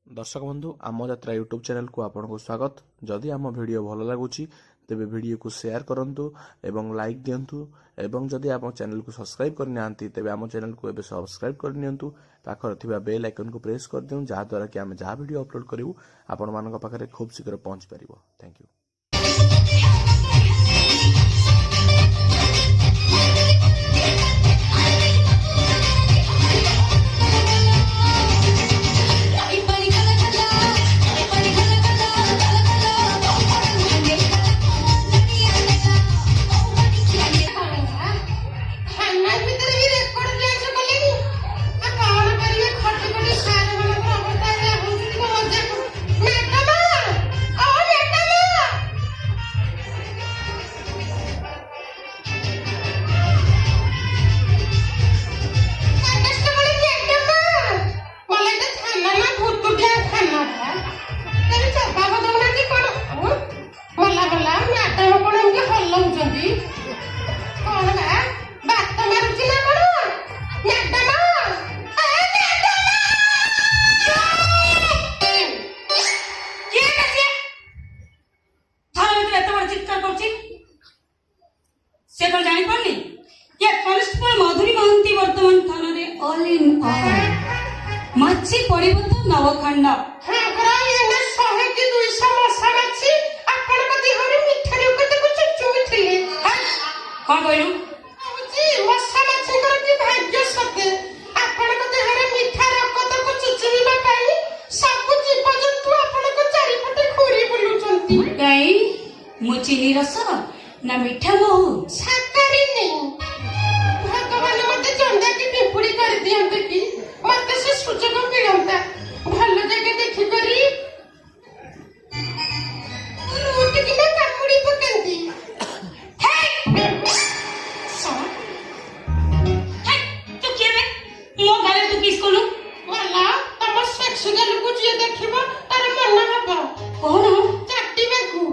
दर्शक बंधु आम यात्रा यूट्यूब चैनल को आपको स्वागत। जदि आम वीडियो भल लगुच तेबे वीडियो को शेयर करंतु एवं लाइक दियंतु एवं जदि आप चैनल को सब्सक्राइब करनी आंती तेबे आम चैनल को एबे सब्सक्राइब कर नियंतु। पाखर थिबा बेल आइकन को प्रेस कर दियौ जहा द्वारा कि आम जहा वीडियो अपलोड करिवु आपण मानक पाखरे खूब शीघ्र पहुंच परिबो। Thank you. माछी पड़िबो तो नवखंड हां परा एने 100 की 200 मसा माछी आपण कति हरे मिठारी कते को चुचुमी थिले कोन कहलु जी मसा माछी कर की भाग्य सते आपण कति हरे मिठा रकत को चुचुमी पाई सब जीव जंतु आपण को चारि पटे खोरी बुलुचंती काई मो चीनी रस ना मीठा महू साकारी नहीं भगवान मते चंदा की पिपुड़ी कर दियंते की मते से सुजग मिलंता भल जगह देखि करी रोटी की ना काकुड़ी पकंती हे तू के बे मो गाले तू किस कोलु वाला तम सेक्स गल को जे देखिबो तार मन हबो कोन चाटी बेकू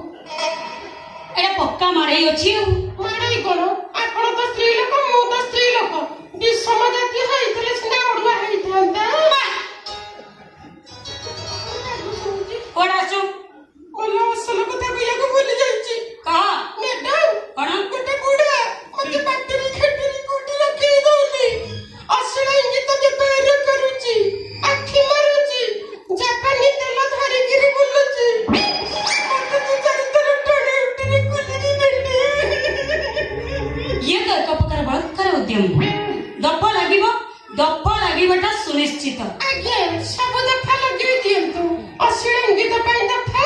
एटा पक्का मारै अछि मारै कोन आपण तो स्त्री लोक मो तो स्त्री लोक विषम जाति होइतले सिना ओडवा हेइथांता कोडासु ओला असल कथा कइया को भूली जाईची कहा मैडम कोन गोटे बुढ़ा मते बैटरी खेटरी कोटी रखी दउली असल इंगित के पैर करूची आखी मारूची जापानी तेल धरी गिरी बुलुची मते तू चरित्र टणे उठरी कुली बेटी ये तो एक प्रकार बलात्कार उद्यम दप लागिबटा सुनिश्चित आगे सब दफा लगी दियंतु असल इंगित ପାଇଁ दफा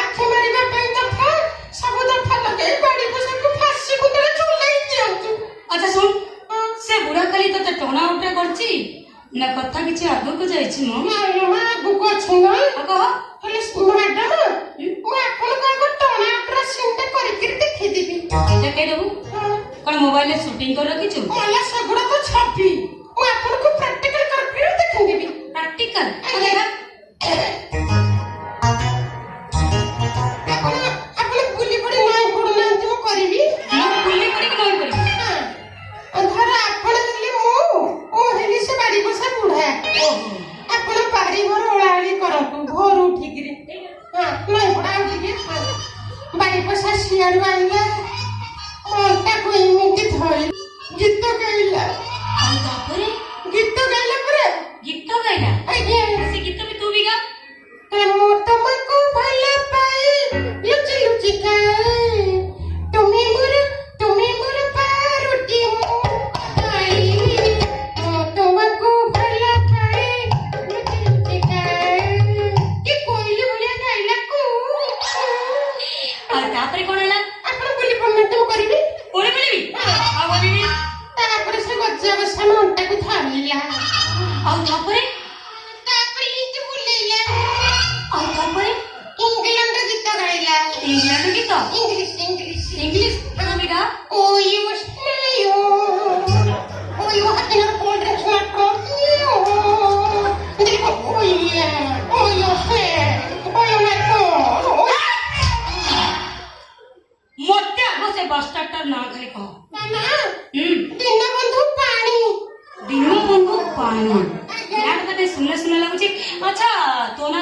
आखी मारिबा ପାଇଁ दफा सब दफा लगे बाड़ी पोसा को फांसी कुतरे झुलाई दियंतु अच्छा सुन से बुढ़ा खाली तो टोना उठा करची ना कथा किछि आगो को जाईछि मो मामा गुको छना आको हेले मैडम मु आपन को टोना उठरा सिंटे करि करि देखि देबी देखे देबू कोन मोबाइल में शूटिंग कर रखी छु मला सगुडा तो छापी मु आपन को प्रैक्टिकल कर फिर देखि देबी प्रैक्टिकल अरे आपन गुली पड़ी नाय पड़ो नांती मु करबी गुली पड़ी कि नहीं पड़ी अंधार आपन हेले मु हेली से बाड़ी बसा बुढ़ा आपन बाड़ी घर ओळाळी करंतु भोर उठिकरी हां नाय पड़ा उठिके बाड़ी बसा सियार आइला मनटा को इमिति धई गीत गाइला और तापरे गीत गाइला परे गीत गाइला आज्ञा से गीत भी तू भी गा तमो तमको भला पाई लुचि लुचि खाए तुम्ही मोर पारुटी आई तुमको भला पाई लुचि लुचि खाए की कोइली भलिया गाइला को और तापरे कोन हला आपण बोली पन्ना तो करबी बोली बोली आ बोली तापर से गज्जा बसा मनटा को थामिला और तापरे इति बुलेला और तापरे इंग्लैंड गीत गाइला इंग्लैंड गीत इंग्लिश इंग्लिश तू भी गा oh you smell oh you have in cold drinks not देखो ओ यू फे ओ यू माय गॉड मोटे आगो से बस स्टॉप ना खाली कहो ना दीनबंधु पानी पानी यार तो सुनने सुनने लगुची अच्छा तो ना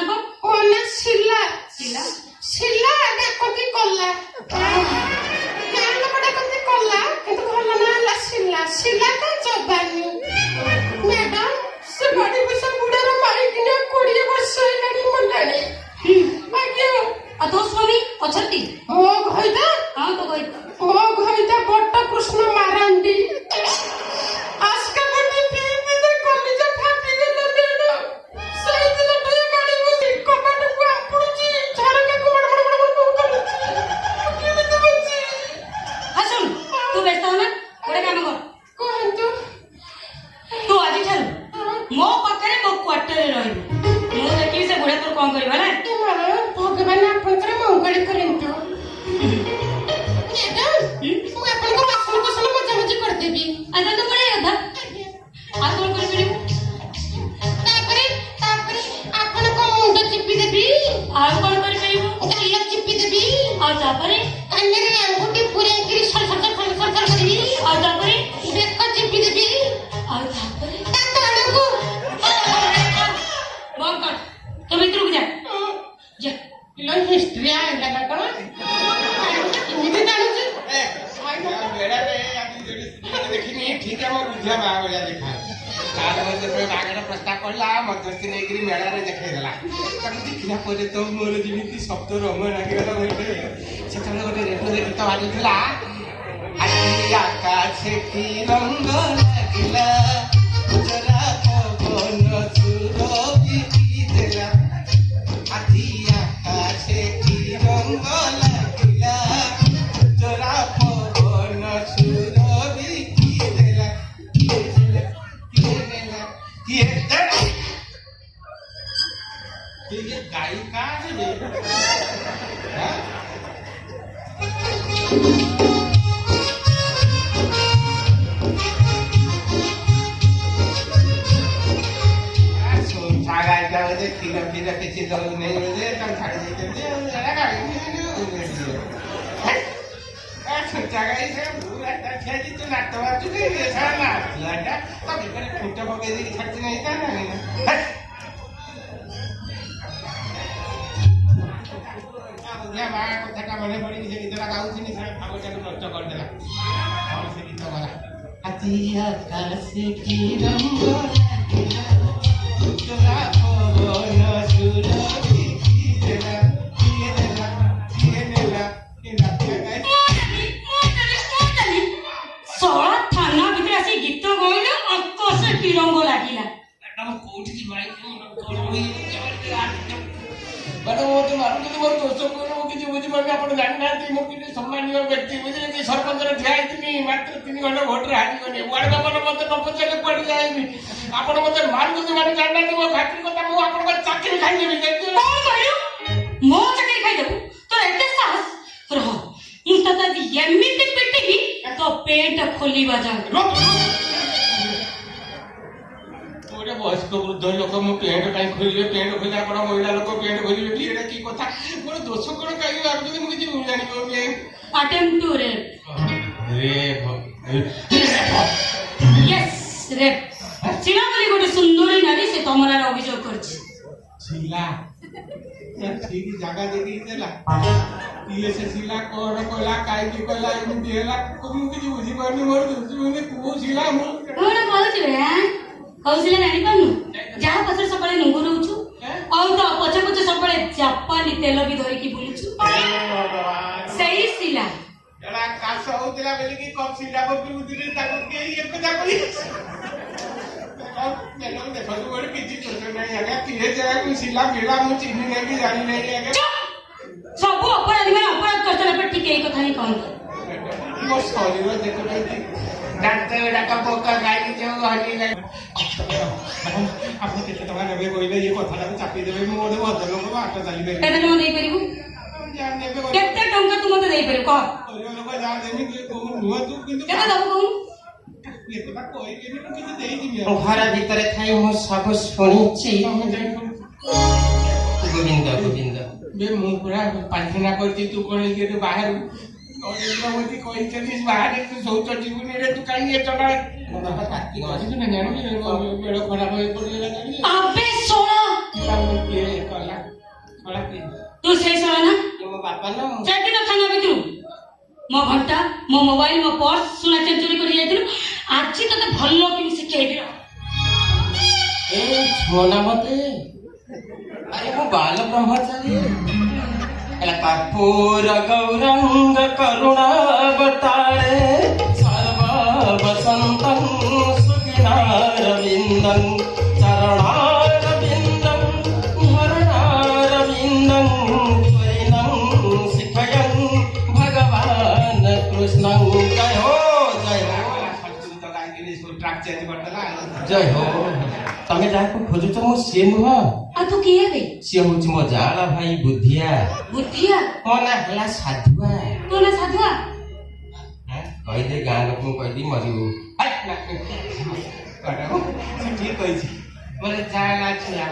ମିସ୍ତ୍ରୀ ଆଇଲା ନା କଣ କେମିତି ଜାଣୁଛି ବେଳାରେ ଦେଖିନି ଠିକ ଆମ ବୁଝିବା ମା ଭଳିଆ ଦେଖା ତାର ଯେତେବେଳେ ବାହାଘର ପ୍ରସ୍ତାବ ପଡିଲା ମଧ୍ୟସ୍ଥି ନେଇକିରି ମେଳାରେ ଦେଖେଇଦେଲା ତାକୁ ଦେଖିଲା ପରେ ତ ମୋର ଯେମିତି ଶବ୍ଦ ରମ ଲାଗିଗଲା ସେତେବେଳେ ଗୋଟେ ରେଡ଼ିଓରେ ଗୀତ ବାଜୁଥିଲା ଆଜି ଆକାଶେ କି ରଙ୍ଗ ଲାଗିଲା ଜରା ପବନ ସୁରଭି ଦେଲା ଆଜି ଆକାଶେ କି ରଙ୍ଗ ଲାଗିଲା ଜରା ପବନ ସୁରଭି ଦେଲା କିଏ ଗାୟିକା କ୍ଷୀର ଫିର କିଛି ଦଉନି ତାକୁ ଛାଡ଼ି ଦେଇଛନ୍ତି ଛୋଟା ଗାଈ ତୁ ନାଟ ମାରୁଛୁ ଫୁଟ ପକେଇ ଦେଇକି ଛାଡିଛି ନାହିଁ ମା କଥାଟା ମନେ ପଡିକି ସେ ଗୀତଟା ଗାଉଥିଲି ସେ ଭାବଟାକୁ ନଷ୍ଟ କରିଦେଲା ସେ ଗୀତ ଗଲା ଆଜି ଆକାଶେ କି ରଙ୍ଗ ଲାଗିଲା ପବନ ସୁରଭି ଦେଲା କିଏ ଦେଲା କିଏ ନେଲା କିଏ ନାଚିବା ଗାଈ ଶଳା ଥାନା ଭିତରେ ଆସି ଗୀତ ଗାଇଲେ ଆକାଶ କି ରଙ୍ଗ ଲାଗିଲା କୋଉଠି ଯିବା ମ୍ୟାଡାମ ମତେ ମାରୁଛନ୍ତି ମୋର ଦୋଷ କଣ ମୁଁ କିଛି ବୁଝିପାରୁନି ଆପଣ ଜାଣିନାହାନ୍ତି ମୁଁ କିଛି ସମ୍ମାନୀୟ ବ୍ୟକ୍ତି ବୁଝିଲେ କି ସରପଞ୍ଚରେ ଠିଆ ହେଇଥିଲି ମାତ୍ର 3 ଘଣ୍ଟା ଭୋଟରେ ହାରିଗଲି ୱାର୍ଡ ମେମ୍ବର ମତେ ନ ପଚାରିଲେ କୁଆଡେ ଯାଇନି ଆପଣ ମତେ ମାରୁଛନ୍ତି ମାନେ ଜାଣିନାହାନ୍ତି ମୋ ଫ୍ୟାକ୍ଟ୍ରି କଥା ମୁଁ ଆପଣଙ୍କ ଚାକିରି ଖାଇଦେବି କଣ କହିଲୁ ମୋ ଚାକିରି ଖାଇଦେବୁ ତୋର ଏତେ ସାହସ ରହ ମୁଁ ତତେ ଆଜି ଏମିତି ପିଟିବି ତୋ ପେଟ ଖୋଲିବା ଯାଏ ଗୋଟେ ବୟସ୍କ ବୃଦ୍ଧ ଲୋକ ମୁଁ ପେଣ୍ଟ କାହିଁ ଖୋଲିବେ ପେଣ୍ଟ ଖୋଲିଲେ ଆପଣ ମହିଳା ଲୋକ ପେଣ୍ଟ ଖୋଲିବେ କି ଏଇଟା କି କଥା ମୋର ଦୋଷ କଣ କାହିଁକି ଭାବୁଛନ୍ତି ମୁଁ କିଛି ଜାଣିପାରୁନି attempt to rape yes rape Sheila ବୋଲି ଗୋଟେ ସୁନ୍ଦରୀ ନାରୀ ସେ ତମରାର ଅଭିଯୋଗ କରିଛି ଶିଲା ଠିକ ଜାଗା ଦେଖିକି ଦେଲା କିଏ ସେ ଶିଲା କଣ କଲା କାହିଁକି କଲା ଏମିତି ହେଲା ମୁଁ କିଛି ବୁଝିପାରୁନି ମୋର କୋଉ ଶିଲା ମୁଁ କଣ କହୁଛୁ କହୁଥିଲେ ଜାଣିପାରୁନୁ ଯାହା ପଛରେ ସବୁବେଳେ ନୁଙ୍ଗୁ ରହୁଛୁ ଆଉ ତ ପଛେ ପଛେ ସବୁବେଳେ ଜାପାନୀ ତେଲ ବି ଧରିକି ବୁଲୁଛୁ ସେଇ ଶିଲା କାଶ ହଉଥିଲା ବୋଲିକି ଶିଲା ପିଉଥିଲି ତାକୁ କେହି ଏକଥା କରି ଦେଖନ୍ତୁ ଗୋଟେ କିଛି ଦୋଷ ନାହିଁ ଆଜ୍ଞା କିଏ ଯାହାକୁ ଶିଲା ପିଲା ମୁଁ ଚିହ୍ନି ନାହିଁ କି ଜାଣି ନାହିଁ ଆଜ୍ଞା ସବୁ ଅପରାଧୀ ମାନେ ଅପରାଧ କରିସାରିଲା ପରେ ଠିକ ଏଇ କଥା ହିଁ କହନ୍ତି ମୋ ଶରୀର ଦେଖୁଛନ୍ତି ଡାକ୍ତର ଡାକା ପକା ଗାଈକି ଯେଉଁ ହଲି ଗାଈ ଆପଣ କେତେ ଟଙ୍କା ନେବେ କହିଲେ ଇଏ କଥାଟାକୁ ଚାପିଦେବେ ମୁଁ ଗୋଟେ ଭଦ୍ରଲୋକ ବାଟ ଚାଲିପାରିବି କେତେ ଟଙ୍କା ଦେଇପାରିବୁ କେତେ ଟଙ୍କା ତୁ ମତେ ଦେଇପାରିବୁ କହ ଲୋକ ଯାହା ଦେବି ନୁହଁନ୍ତୁ କିନ୍ତୁ କେତେ ଦବୁ କହୁନୁ ଏତେଟା କହିବେନି ମୁଁ କିଛି ଦେଇଯିବି ଘର ଭିତରେ ଥାଇ ମୁଁ ସବୁ ଶୁଣିଛି ଗୋବିନ୍ଦ ଗୋବିନ୍ଦ ମୁଁ ପୁରା ପାଇଖାନା କରିଛି ତୁ କଣ ଏଠୁ ବାହାରୁ ନରେନ୍ଦ୍ର ମୋଦୀ କହିଛନ୍ତି ବାହାରେ ତୁ ଶୌଚ ଯିବୁନି ରେ ତୁ କାହିଁକି ଏତେ କରିଛୁ ନା ଜାଣିଛୁ ବେଳ ଖରାପ ହେଇ ପଡିଗଲା ଆବେ ଶୋଣା କିଏ କଲା କଳା କିଏ ତୁ ସେଇ ଶୋଣା ନା ମୋ ବାପା ନା ସେଦିନ ଥାନା ଭିତରୁ ମୋ ଘଣ୍ଟା ମୋ ମୋବାଇଲ ମୋ ପର୍ସ ସୁନା ଚେନ୍ ଚୋରି କରି ଯାଇଥିଲୁ ଆଜି ତତେ ଭଲ କି ଶିଖେଇବି ଏ ଛୁଅନା ମତେ ଆରେ ମୁଁ ବାଲ ବ୍ରହ୍ମଚାରୀ कर्पूर गौरंग करुणावतारे सर्वा वसंतं सुखिनारविन्दं चरणारविन्दं हरणारविन्दं त्वरिनं शिखयं भगवान् कृष्णं जय हो जय हो तमे जाको खोजुछ मो से नुह आ तू किए बे से होची मो जाला भाई बुद्धिया बुद्धिया मोना हला साधुआ तू ना साधुआ कहले गाँ लोक कहली मरिबु ठीक कहछि बोले जाला छुआ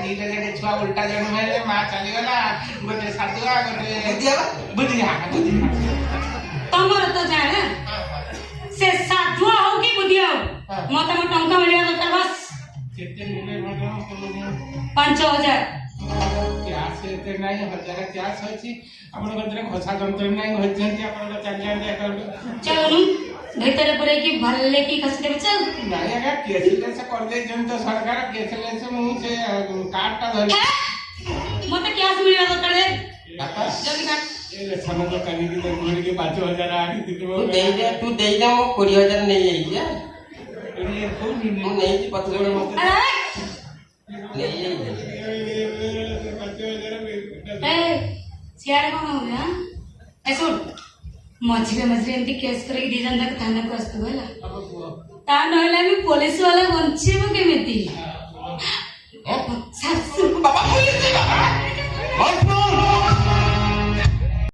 दीटा जने छुआ उल्टा जन मेले मां चली गला गोटे साधुआ गोटे बुद्धिया तमर तो जाने से साधुआ हो कि बुद्धिया हो मत टंका मिलिया दरकार बस केते मिले 5000 କ୍ୟାସ୍ ଏତେ ନାହିଁ 1000 କ୍ୟାସ୍ ଅଛି ଆପଣଙ୍କ କତିରେ ଖସା ଯନ୍ତ୍ର ନାହିଁ ହଜିଛନ୍ତି ଆପଣଙ୍କ ଚାଲିଯାଆନ୍ତି ଆକାଉଣ୍ଟ ଚାଲୁନୁ ଭିତରେ ପୁରେଇକି ଭଲରେ କି ଖସି ଦେବେ ଚାଲ। ନାଇଁ ଆଜ୍ଞା କେସଲେସ୍ କରିଦେଇଛନ୍ତି ତ ସରକାର କେସଲେସ୍ ମୁଁ ସେ କାର୍ଡଟା ଧରି ମତେ କ୍ୟାସ୍ ମିଳିବା ଦରକାର ବାପା ଜଲ୍ଦି କାଟ। ଏ ରେଶମ ଦୋକାନୀକି ଧରିକି 5000 ଆଣିଥିଲି ତୁ ଦେଇଦେ ମୁଁ 20,000 ନେଇଯାଇଛି ମୁଁ ନେଇଛି ପଛରେ ମତେ ଆରେ ନେଇଯାଇଛି। ଏ ସିଆଡେ କଣ ହଉନି ହାଁ? ଏ ଶୁଣ ମଝିରେ ମଝିରେ ଏମିତି କେସ୍ କରିକି ଦି ଜଣ ଯାକ ଥାନାକୁ ଆସିଥିବ ହେଲା। ତା ନହେଲେ ଆମେ ପୋଲିସ ବାଲା ବଞ୍ଚିବୁ କେମିତି?